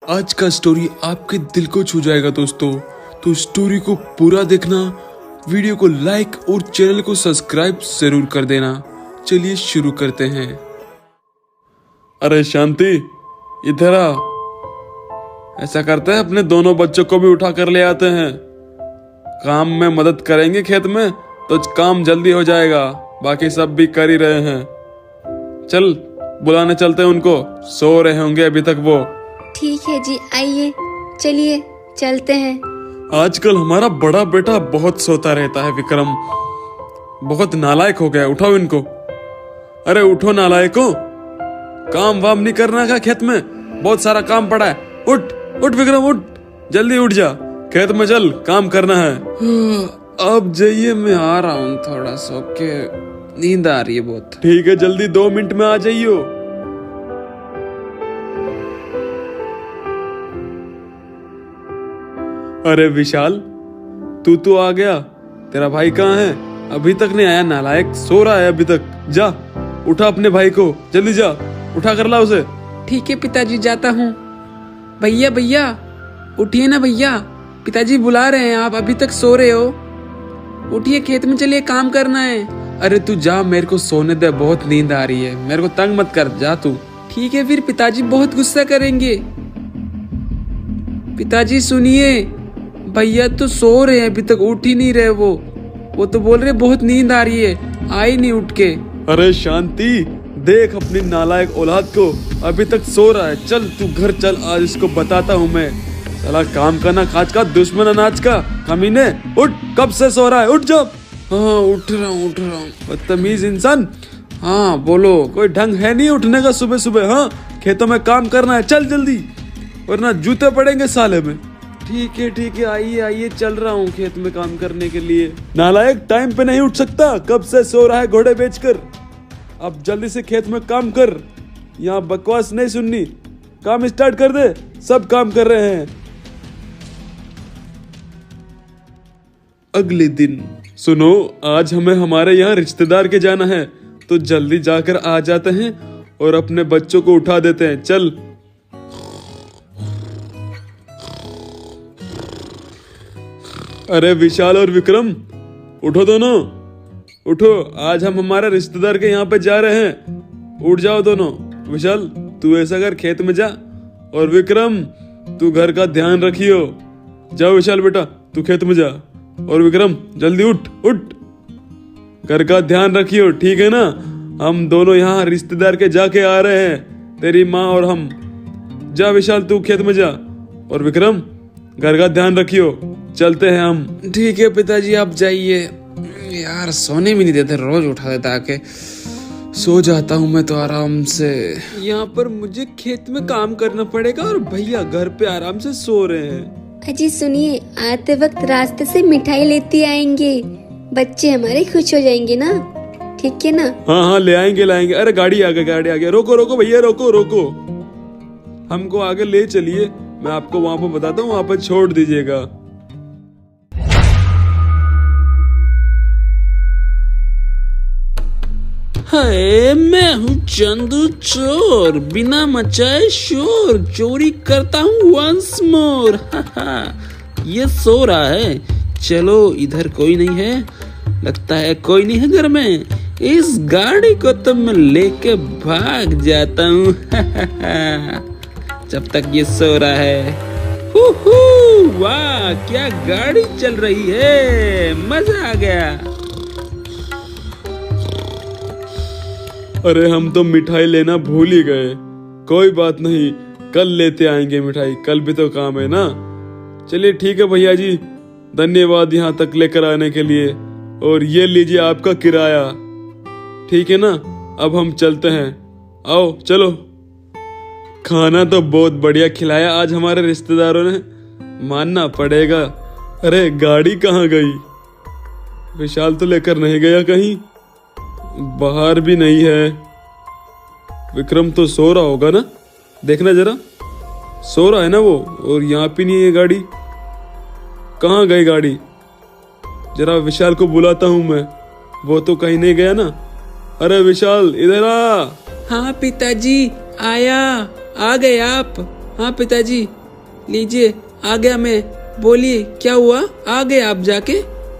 आज का स्टोरी आपके दिल को छू जाएगा दोस्तों, तो स्टोरी को पूरा देखना, वीडियो को लाइक और चैनल को सब्सक्राइब जरूर कर देना। चलिए शुरू करते हैं। अरे शांति, इधर आ। ऐसा करते हैं, अपने दोनों बच्चों को भी उठा कर ले आते हैं। काम में मदद करेंगे खेत में तो काम जल्दी हो जाएगा, बाकी सब भी कर ही रहे हैं। चल बुलाने चलते हैं उनको, सो रहे होंगे अभी तक वो। ठीक है जी, आइए चलिए चलते हैं। आजकल हमारा बड़ा बेटा बहुत सोता रहता है विक्रम, बहुत नालायक हो गया। उठाओ इनको। अरे उठो नालायको, काम वाम नहीं करना का खेत में, बहुत सारा काम पड़ा है। उठ उठ विक्रम उठ, जल्दी उठ जा, खेत में चल, काम करना है। अब जाइए, मैं आ रहा हूँ, थोड़ा सो के नींद आ रही है बहुत। ठीक है, जल्दी 2 मिनट में आ जाइयो। अरे विशाल, तू तो आ गया, तेरा भाई कहाँ है? अभी तक नहीं आया, नालायक, सो रहा है अभी तक। जा उठा अपने भाई को, जल्दी जा, उठा कर ला उसे। ठीक है पिताजी, जाता हूँ। भैया भैया उठिए ना भैया, पिताजी बुला रहे हैं, आप अभी तक सो रहे हो। उठिए, खेत में चलिए, काम करना है। अरे तू जा, मेरे को सोने दे, बहुत नींद आ रही है, मेरे को तंग मत कर, जा तू। ठीक है, फिर पिताजी बहुत गुस्सा करेंगे। पिताजी सुनिए, भैया तो सो रहे हैं, अभी तक उठ ही नहीं रहे वो तो बोल रहे बहुत नींद आ रही है, आई नहीं उठ के। अरे शांति, देख अपनी नालायक औलाद को, अभी तक सो रहा है। चल तू घर चल, आज इसको बताता हूँ मैं। साला काम करना काज का, दुश्मन अनाज का, कमीने। उठ, कब से सो रहा है, उठ जा। हाँ उठ रहा हूँ बदतमीज इंसान। हाँ बोलो, कोई ढंग है नहीं उठने का सुबह सुबह। हाँ खेतों में काम करना है, चल जल्दी, वरना जूते पड़ेंगे साले में। ठीक है, आइए आइए, चल रहा हूँ खेत में काम करने के लिए। नालायक, टाइम पे नहीं उठ सकता, कब से सो रहा है घोड़े बेचकर। अब जल्दी से खेत में काम कर, यहाँ बकवास नहीं सुननी, काम स्टार्ट कर दे, सब काम कर रहे हैं। अगले दिन, सुनो, आज हमें हमारे यहाँ रिश्तेदार के जाना है, तो जल्दी जाकर आ जाते हैं और अपने बच्चों को उठा देते हैं। चल। अरे विशाल और विक्रम, उठो दोनों, उठो, आज हम हमारे रिश्तेदार के यहाँ पे जा रहे हैं। उठ जाओ दोनों। विशाल तू ऐसा कर, खेत में जा, और विक्रम तू घर का ध्यान रखियो। जाओ विशाल बेटा, तू खेत में जा, और विक्रम जल्दी उठ उठ, घर का ध्यान रखियो, ठीक है ना? हम दोनों यहाँ रिश्तेदार के जाके आ रहे हैं, तेरी माँ और हम। जा विशाल तू खेत में जा, और विक्रम घर का ध्यान रखियो, चलते हैं हम। ठीक है पिताजी, आप जाइए। यार सोने भी नहीं देते, रोज उठा देता आके, सो जाता हूँ मैं तो आराम से। यहाँ पर मुझे खेत में काम करना पड़ेगा और भैया घर पे आराम से सो रहे हैं। अजी सुनिए, आते वक्त रास्ते से मिठाई लेती आएंगे, बच्चे हमारे खुश हो जाएंगे ना, ठीक है ना? हाँ ले आएंगे लाएंगे। अरे गाड़ी आ गई, रोको भैया, रोको, हमको आगे ले चलिए, मैं आपको वहाँ पे बताता हूँ, वहाँ पे छोड़ दीजिएगा। हाय, मैं हूँ चंदू चोर, बिना मचाए शोर, चोरी करता हूँ वंस मोर। ये सो रहा है, चलो इधर कोई नहीं है, लगता है कोई नहीं है घर में, इस गाड़ी को तो मैं लेके भाग जाता हूँ। जब तक ये सो रहा है। वाह क्या गाड़ी चल रही है, मजा आ गया। अरे हम तो मिठाई लेना भूल ही गए, कोई बात नहीं, कल लेते आएंगे मिठाई, कल भी तो काम है ना। चलिए ठीक है भैया जी, धन्यवाद यहाँ तक लेकर आने के लिए, और ये लीजिए आपका किराया, ठीक है ना? अब हम चलते हैं, आओ चलो। खाना तो बहुत बढ़िया खिलाया आज हमारे रिश्तेदारों ने, मानना पड़ेगा। अरे गाड़ी कहाँ गई? विशाल तो लेकर नहीं गया कहीं, बाहर भी नहीं है। विक्रम तो सो रहा होगा ना, देखना जरा, सो रहा है ना वो, और यहाँ पे नहीं है गाड़ी, कहाँ गई गाड़ी? जरा विशाल को बुलाता हूँ मैं, वो तो कहीं नहीं गया ना। अरे विशाल इधर आ। हाँ पिताजी, आया, आ गए आप। हाँ पिताजी, लीजिए आ गया मैं। बोलिए क्या हुआ, आ गए आप जाके?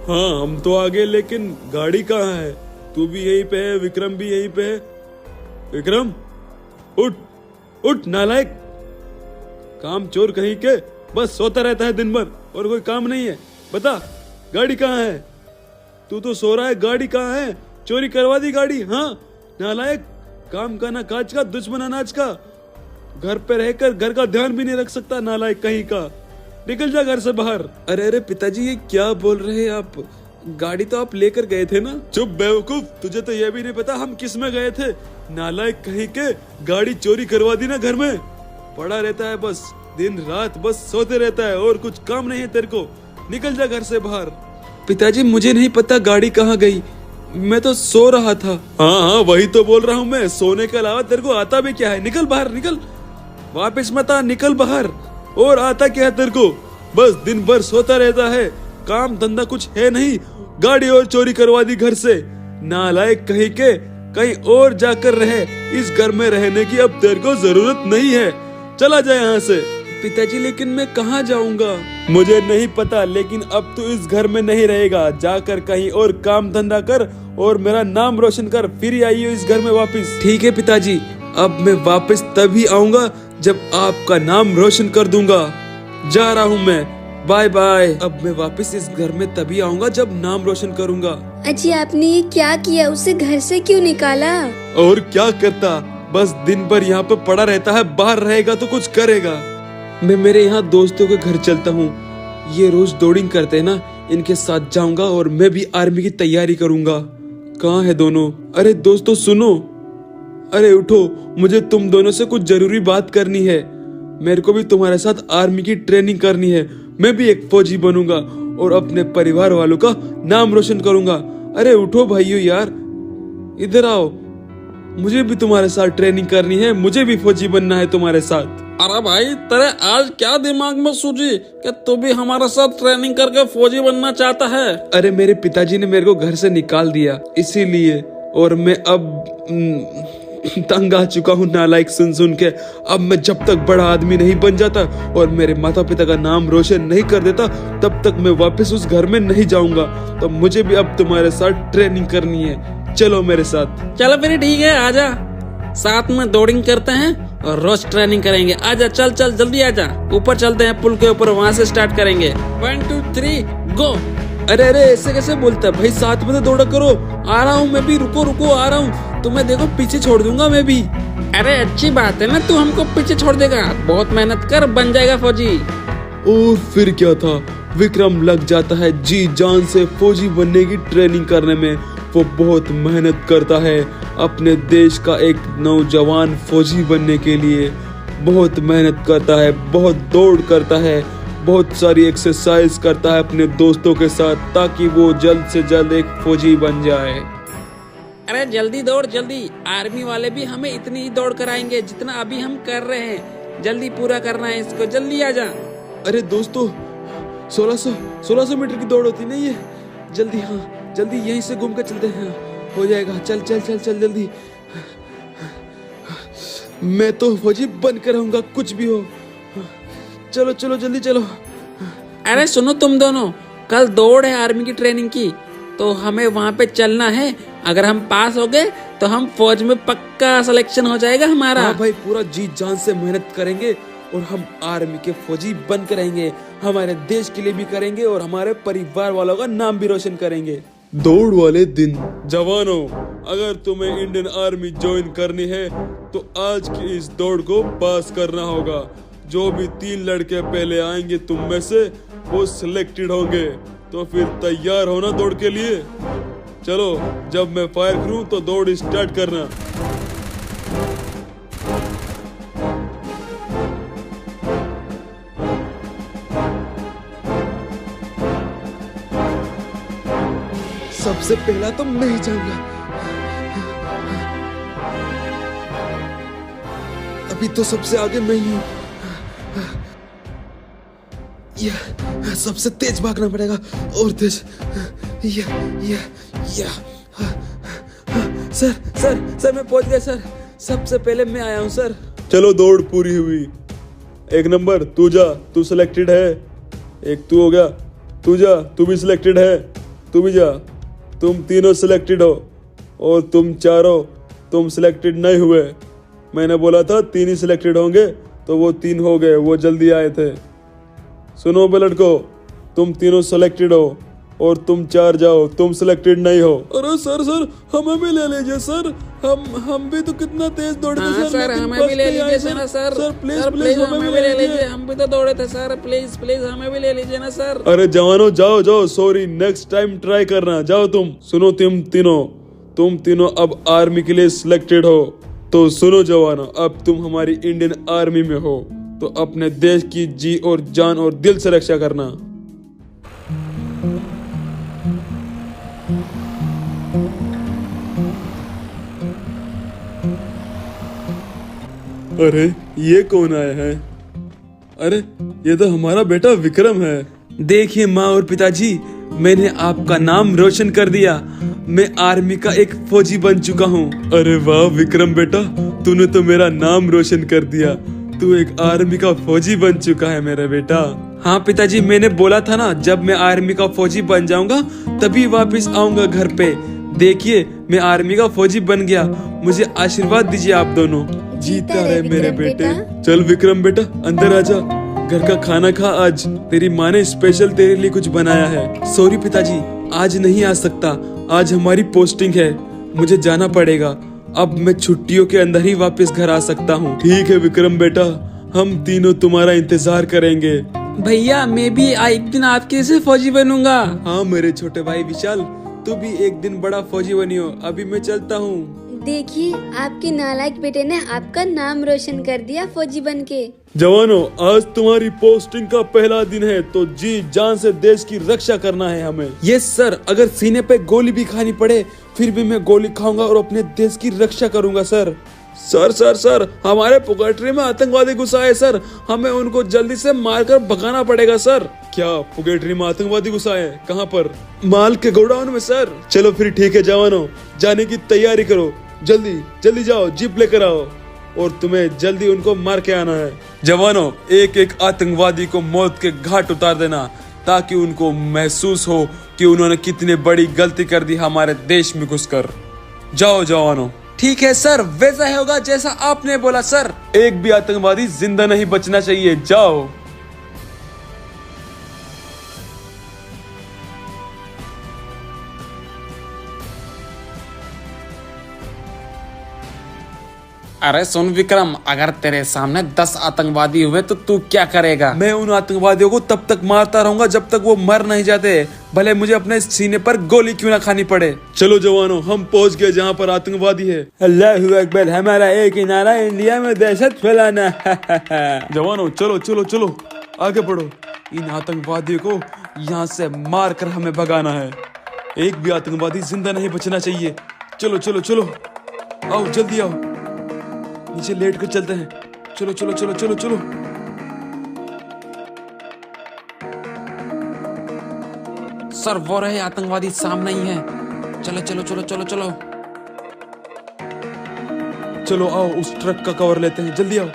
हाँ हम तो आ गए, लेकिन गाड़ी कहाँ है? तू भी यहीं पे है, विक्रम भी यहीं पे है। विक्रम उठ उठ नालायक, काम चोर कहीं के, बस सोता रहता है दिन भर और कोई काम नहीं है। बता गाड़ी कहाँ है? तू तो सो रहा है, गाड़ी कहाँ है? चोरी करवा दी गाड़ी? हाँ नालायक, काम का ना काज का, दुश्मन अनाज का। घर पे रहकर घर का ध्यान भी नहीं रख सकता, नालायक कहीं का। निकल जा घर से बाहर। अरे अरे पिताजी ये क्या बोल रहे हैं आप? गाड़ी तो आप लेकर गए थे ना? चुप बेवकूफ, तुझे तो ये भी नहीं पता हम किस में गए थे। नालायक कहीं के, गाड़ी चोरी करवा दी ना घर में। पड़ा रहता है बस दिन रात, बस सोते रहता है और कुछ काम नहीं है तेरे को। निकल जा घर से बाहर। पिताजी मुझे नहीं पता गाड़ी कहाँ गई, मैं तो सो रहा था। हाँ हाँ वही तो बोल रहा हूँ मैं, सोने के अलावा तेरे को आता भी क्या है? निकल बाहर, निकल, वापस मत आ, निकल बाहर। और आता क्या है तेरे को? बस दिन भर सोता रहता है, काम धंधा कुछ है नहीं, गाड़ी और चोरी करवा दी घर से। नालायक कहीं के, कहीं और जाकर रहे, इस घर में रहने की अब तेरे को जरूरत नहीं है, चला जाए यहाँ से। पिताजी लेकिन मैं कहाँ जाऊँगा? मुझे नहीं पता, लेकिन अब तू इस घर में नहीं रहेगा। जाकर कहीं और काम धंधा कर और मेरा नाम रोशन कर, फिर आइयो इस घर में वापस। ठीक है पिताजी, अब मैं वापस तभी आऊंगा जब आपका नाम रोशन कर दूंगा। जा रहा हूँ मैं, बाय बाय। अब मैं वापस इस घर में तभी आऊंगा जब नाम रोशन करूंगा। अजी आपने ये क्या किया? उसे घर से क्यों निकाला? और क्या करता, बस दिन भर यहाँ पे पड़ा रहता है, बाहर रहेगा तो कुछ करेगा। मैं मेरे यहाँ दोस्तों के घर चलता हूँ, ये रोज दौड़िंग करते हैं ना, इनके साथ जाऊंगा और मैं भी आर्मी की तैयारी करूंगा। कहाँ है दोनों? अरे दोस्तों सुनो, अरे उठो, मुझे तुम दोनों से कुछ जरूरी बात करनी है। मेरे को भी तुम्हारे साथ आर्मी की ट्रेनिंग करनी है। मैं भी एक फौजी बनूंगा और अपने परिवार वालों का नाम रोशन करूंगा। अरे उठो भाइयों यार, इधर आओ, मुझे भी तुम्हारे साथ ट्रेनिंग करनी है, मुझे भी फौजी बनना है तुम्हारे साथ। अरे भाई तेरे आज क्या दिमाग में सूझी कि तू भी हमारे साथ ट्रेनिंग करके फौजी बनना चाहता है? अरे मेरे पिताजी ने मेरे को घर से निकाल दिया इसीलिए, और मैं अब तंग आ चुका हूँ नालायक सुन सुन के। अब मैं जब तक बड़ा आदमी नहीं बन जाता और मेरे माता पिता का नाम रोशन नहीं कर देता, तब तक मैं वापस उस घर में नहीं जाऊंगा। तो मुझे भी अब तुम्हारे साथ ट्रेनिंग करनी है, चलो मेरे साथ। चलो फिर ठीक है, आजा, साथ में दौड़िंग करते हैं और रोज ट्रेनिंग करेंगे। आजा, चल चल जल्दी आजा, ऊपर चलते हैं पुल के ऊपर, वहाँ से स्टार्ट करेंगे। 1 2 3 गो। अरे अरे ऐसे कैसे बोलता है भाई, साथ में तो दौड़ा करो। आ रहा हूँ मैं भी, रुको रुको आ रहा हूँ, तुम्हें देखो पीछे छोड़ दूंगा मैं भी। अरे अच्छी बात है ना, तू हमको पीछे छोड़ देगा, बहुत मेहनत कर, बन जाएगा फौजी। और फिर क्या था, विक्रम लग जाता है जी जान से फौजी बनने की ट्रेनिंग करने में। वो बहुत मेहनत करता है अपने देश का एक नौजवान फौजी बनने के लिए, बहुत मेहनत करता है, बहुत दौड़ करता है, बहुत सारी एक्सरसाइज करता है अपने दोस्तों के साथ, ताकि वो जल्द से जल्द एक फौजी बन जाए। अरे जल्दी दौड़ जल्दी, आर्मी वाले भी हमें इतनी ही दौड़ कराएंगे जितना अभी हम कर रहे हैं। जल्दी पूरा करना है इसको, जल्दी आ जा। अरे दोस्तों 1600 मीटर की दौड़ होती नहीं है, जल्दी, हाँ जल्दी यहीं से घूम कर चलते हैं, हो जाएगा। चल चल चल चल जल्दी, मैं तो फौजी बन कर रहूंगा कुछ भी हो। चलो चलो जल्दी चलो। अरे सुनो तुम दोनों, कल दौड़ है आर्मी की ट्रेनिंग की, तो हमें वहाँ पे चलना है। अगर हम पास हो गए तो हम फौज में पक्का सिलेक्शन हो जाएगा हमारा। हाँ भाई, पूरा जी जान से मेहनत करेंगे और हम आर्मी के फौजी बन कर रहेंगे, हमारे देश के लिए भी करेंगे और हमारे परिवार वालों का नाम भी रोशन करेंगे। दौड़ वाले दिन। जवानों, अगर तुम्हें इंडियन आर्मी ज्वाइन करनी है तो आज की इस दौड़ को पास करना होगा। जो भी 3 लड़के पहले आएंगे तुम में से, वो सिलेक्टेड होंगे। तो फिर तैयार होना दौड़ के लिए। चलो, जब मैं फायर करूं तो दौड़ स्टार्ट करना। सबसे पहला तो मैं ही जाऊंगा। अभी तो सबसे आगे मैं ही हूं। सबसे तेज भागना पड़ेगा, और तेज। सर मैं पहुंच गया सर, सबसे पहले मैं आया हूं सर। चलो दौड़ पूरी हुई। एक नंबर तू जा, तू सिलेक्टेड है। एक तू हो गया, तू जा, तू भी सिलेक्टेड है, तू भी जा। तुम तीनों सिलेक्टेड हो और तुम चारों तुम सिलेक्टेड नहीं हुए। मैंने बोला था 3 ही सिलेक्टेड होंगे तो वो 3 हो गए, वो जल्दी आए थे। सुनो बे लड़को, तुम तीनों सिलेक्टेड हो और तुम 4 जाओ, तुम सिलेक्टेड नहीं हो। अरे सर हमें भी ले लीजिए सर, हम भी तो कितना तेज दौड़े थे हाँ सर, हमें भी ले लीजिए ना सर। सर प्लीज हमें भी ले लीजिए, हम भी तो दौड़े थे सर। प्लीज हमें भी ले लीजिए ना सर। अरे जवानों जाओ, सॉरी, नेक्स्ट टाइम ट्राई करना, जाओ तुम। सुनो तुम तीनों अब आर्मी के लिए सिलेक्टेड हो। तो सुनो जवानों, अब तुम हमारी इंडियन आर्मी में हो तो अपने देश की जी और जान और दिल से रक्षा करना। अरे ये कौन आया है? अरे ये तो हमारा बेटा विक्रम है। देखिए माँ और पिताजी, मैंने आपका नाम रोशन कर दिया। मैं आर्मी का एक फौजी बन चुका हूँ। अरे वाह विक्रम बेटा, तूने तो मेरा नाम रोशन कर दिया। तू एक आर्मी का फौजी बन चुका है मेरा बेटा। हाँ पिताजी, मैंने बोला था ना, जब मैं आर्मी का फौजी बन जाऊंगा तभी वापस आऊंगा घर पे। देखिए मैं आर्मी का फौजी बन गया। मुझे आशीर्वाद दीजिए आप दोनों। जीता रहे मेरे बेटे। चल विक्रम बेटा अंदर आजा, घर का खाना खा। आज तेरी माँ ने स्पेशल तेरे लिए कुछ बनाया है। सॉरी पिताजी, आज नहीं आ सकता, आज हमारी पोस्टिंग है, मुझे जाना पड़ेगा। अब मैं छुट्टियों के अंदर ही वापस घर आ सकता हूँ। ठीक है विक्रम बेटा, हम तीनों तुम्हारा इंतजार करेंगे। भैया मैं भी एक दिन आपके जैसे फौजी बनूंगा। हाँ मेरे छोटे भाई विशाल, तू भी एक दिन बड़ा फौजी बनियो। अभी मैं चलता हूँ। देखिए आपके नालायक बेटे ने आपका नाम रोशन कर दिया फौजी बनके। जवानों, आज तुम्हारी पोस्टिंग का पहला दिन है तो जी जान से देश की रक्षा करना है हमें। यस सर, अगर सीने पे गोली भी खानी पड़े फिर भी मैं गोली खाऊंगा और अपने देश की रक्षा करूंगा सर। सर हमारे पुगेटरी में आतंकवादी घुसा है सर, हमें उनको जल्दी से मारकर भगाना पड़ेगा सर। क्या पुगेटरी में आतंकवादी घुसा है? कहाँ पर? माल के गोडाउन में सर। चलो फिर ठीक है जवानों, जाने की तैयारी करो। जल्दी जाओ, जीप लेकर आओ और तुम्हें जल्दी उनको मार के आना है। जवानों, एक आतंकवादी को मौत के घाट उतार देना ताकि उनको महसूस हो कि उन्होंने कितनी बड़ी गलती कर दी हमारे देश में घुसकर। जाओ जवानों। ठीक है सर, वैसा होगा जैसा आपने बोला सर। एक भी आतंकवादी जिंदा नहीं बचना चाहिए। जाओ। अरे सुन विक्रम, अगर तेरे सामने 10 आतंकवादी हुए तो तू क्या करेगा? मैं उन आतंकवादियों को तब तक मारता रहूंगा जब तक वो मर नहीं जाते, भले मुझे अपने सीने पर गोली क्यों ना खानी पड़े। चलो जवानों, हम पहुंच गए जहां पर आतंकवादी है। अल्लाहू अकबर, हमारा एक ही नारा, इंडिया में दहशत फैलाना। जवानों चलो आगे बढ़ो। इन आतंकवादियों को यहाँ से मार कर हमें भगाना है। एक भी आतंकवादी जिंदा नहीं बचना चाहिए। चलो आओ, जल्दी आओ, नीचे लेट कर चलते हैं। चलो। सर वो रहे आतंकवादी, सामने ही है। चलो। चलो आओ, उस ट्रक का कवर लेते हैं, जल्दी आओ।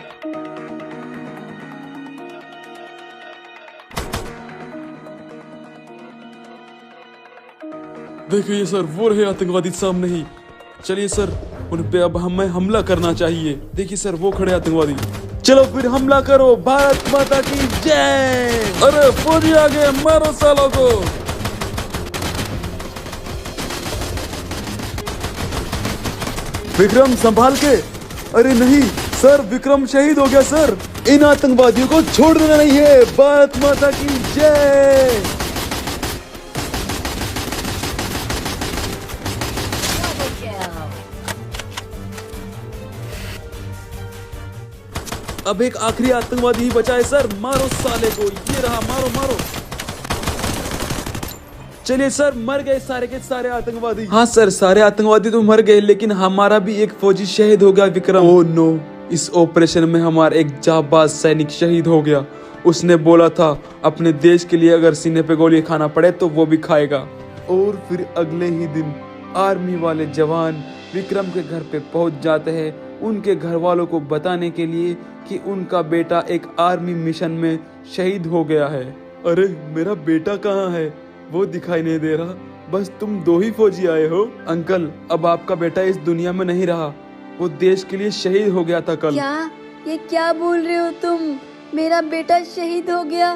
देखिए सर, वो रहे आतंकवादी सामने ही। चलिए सर, उन पे अब हमें हमला करना चाहिए। देखिए सर, वो खड़े आतंकवादी। चलो फिर हमला करो। भारत माता की जय। अरे फौजी आ गए, मारो सालों को। विक्रम संभाल के। अरे नहीं सर, विक्रम शहीद हो गया सर। इन आतंकवादियों को छोड़ना नहीं है। भारत माता की जय। अब एक आखिरी आतंकवादी ही बचा है सर, मारो साले को। ये रहा, मारो। चलिए सर, मर गए सारे के सारे आतंकवादी। हाँ सर, सारे आतंकवादी तो मर गए, लेकिन हमारा भी एक फौजी शहीद हो गया विक्रम। ओह नो, इस ऑपरेशन में हमारा एक जाबाज सैनिक शहीद हो गया। उसने बोला था अपने देश के लिए अगर सीने पे गोली खाना पड़े तो वो भी खाएगा। और फिर अगले ही दिन आर्मी वाले जवान विक्रम के घर पे पहुंच जाते हैं उनके घर वालों को बताने के लिए कि उनका बेटा एक आर्मी मिशन में शहीद हो गया है। अरे मेरा बेटा कहाँ है? वो दिखाई नहीं दे रहा। बस तुम 2 ही फौजी आए हो। अंकल, अब आपका बेटा इस दुनिया में नहीं रहा। वो देश के लिए शहीद हो गया था कल। क्या? ये क्या बोल रहे हो तुम? मेरा बेटा शहीद हो गया?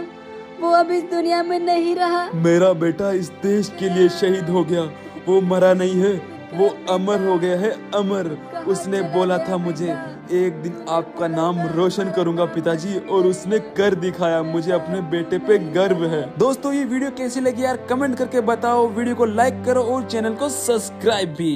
वो अब इस दुनिया में नहीं रहा? मेरा बेटा इस देश के लिए शहीद हो गया। वो मरा नहीं है, वो अमर हो गया है, अमर। उसने बोला था मुझे, एक दिन आपका नाम रोशन करूंगा पिताजी, और उसने कर दिखाया। मुझे अपने बेटे पे गर्व है। दोस्तों, ये वीडियो कैसी लगी यार कमेंट करके बताओ। वीडियो को लाइक करो और चैनल को सब्सक्राइब भी।